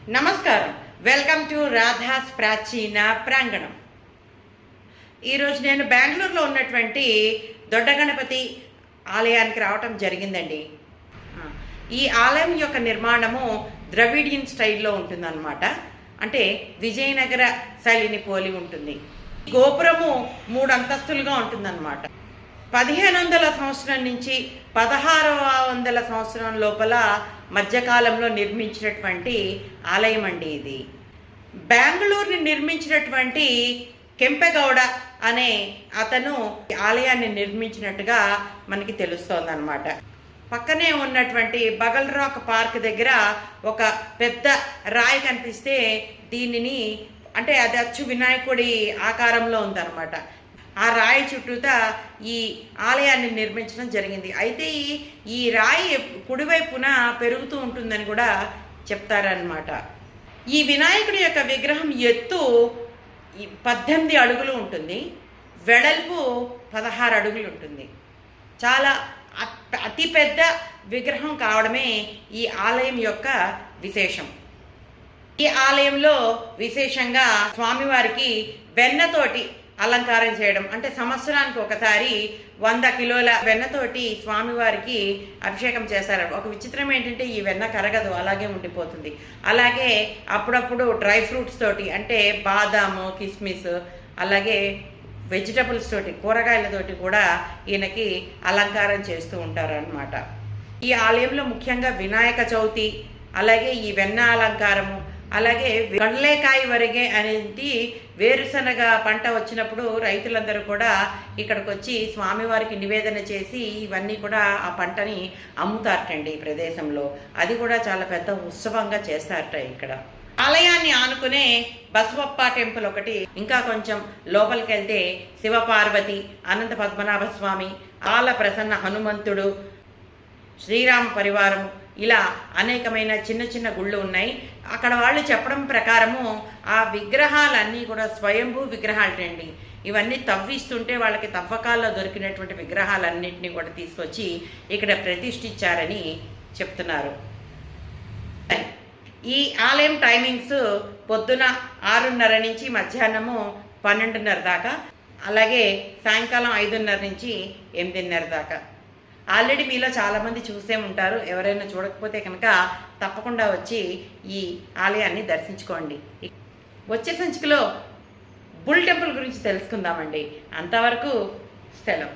నమస్కారం. Welcome to Radha's ప్రాచీన ప్రాంగణం. ఈరోజు నేను బెంగళూరులో ఉన్నటువంటి దొడ్డ గణపతి ఆలయానికి రావటం జరిగిందండి. ఈ ఆలయం యొక్క నిర్మాణము ద్రవిడియన్ స్టైల్లో ఉంటుందన్నమాట. అంటే విజయనగర శైలిని పోలి ఉంటుంది. గోపురము 3 అంతస్తులుగా ఉంటుందన్నమాట. 1500 సంవత్సరం నుంచి 1600 సంవత్సరం లోపల మధ్యకాలంలో నిర్మించినటువంటి ఆలయం అండి ఇది. బెంగళూరుని నిర్మించినటువంటి కెంపెగౌడ అనే అతను ఆలయాన్ని నిర్మించినట్టుగా మనకి తెలుస్తోందన్నమాట. పక్కనే ఉన్నటువంటి బగల్ రాక్ పార్క్ దగ్గర ఒక పెద్ద రాయి కనిపిస్తే దీనిని అంటే అది అచ్చు వినాయకుడి ఆకారంలో ఉందన్నమాట. ఆ రాయి చుట్టూతా ఈ ఆలయాన్ని నిర్మించడం జరిగింది. అయితే ఈ రాయి కుడివైపున పెరుగుతూ ఉంటుందని కూడా చెప్తారనమాట. ఈ వినాయకుడి యొక్క విగ్రహం ఎత్తు 18 అడుగులు ఉంటుంది, వెడల్పు 16 అడుగులు ఉంటుంది. చాలా అతిపెద్ద విగ్రహం కావడమే ఈ ఆలయం యొక్క విశేషం. ఈ ఆలయంలో విశేషంగా స్వామివారికి వెన్నతోటి అలంకారం చేయడం, అంటే సంవత్సరానికి ఒకసారి 100 కిలోల వెన్నతోటి స్వామివారికి అభిషేకం చేస్తారు. ఒక విచిత్రం ఏంటంటే ఈ వెన్న కరగదు, అలాగే ఉండిపోతుంది. అలాగే అప్పుడప్పుడు డ్రై ఫ్రూట్స్ తోటి అంటే బాదాము, కిస్మిస్, అలాగే వెజిటబుల్స్ తోటి కూరగాయలతోటి కూడా ఈయనకి అలంకారం చేస్తూ ఉంటారు అన్నమాట. ఈ ఆలయంలో ముఖ్యంగా వినాయక చవితి, అలాగే ఈ వెన్న అలంకారము, అలాగే కళ్ళేకాయ వరిగే అనేది వేరుశనగ పంట వచ్చినప్పుడు రైతులందరూ కూడా ఇక్కడికి వచ్చి స్వామివారికి నివేదన చేసి ఇవన్నీ కూడా ఆ పంటని అమ్ముతారటండి ఈ ప్రదేశంలో. అది కూడా చాలా పెద్ద ఉత్సవంగా చేస్తారట ఇక్కడ. ఆలయాన్ని ఆనుకునే బసవప్ప టెంపుల్ ఒకటి, ఇంకా కొంచెం లోపలికి వెళ్తే శివపార్వతి, అనంత పద్మనాభ స్వామి, ఆల ప్రసన్న హనుమంతుడు, శ్రీరామ పరివారం, ఇలా అనేకమైన చిన్న చిన్న గుళ్ళు ఉన్నాయి. అక్కడ వాళ్ళు చెప్పడం ప్రకారము ఆ విగ్రహాలన్నీ కూడా స్వయంభూ విగ్రహాలండి. ఇవన్నీ తవ్విస్తుంటే వాళ్ళకి తవ్వకాల్లో దొరికినటువంటి విగ్రహాలన్నింటినీ కూడా తీసుకొచ్చి ఇక్కడ ప్రతిష్ఠించారని చెప్తున్నారు. ఈ ఆలయం టైమింగ్స్ పొద్దున 6:30 నుంచి మధ్యాహ్నము 12:30 దాకా, అలాగే సాయంకాలం 5:30 నుంచి 8:30 దాకా. ఆల్రెడీ మీలో చాలామంది చూసే ఉంటారు. ఎవరైనా చూడకపోతే కనుక తప్పకుండా వచ్చి ఈ ఆలయాన్ని దర్శించుకోండి. వచ్చే సంచికలో బుల్ టెంపుల్ గురించి తెలుసుకుందామండి. అంతవరకు సెలవు.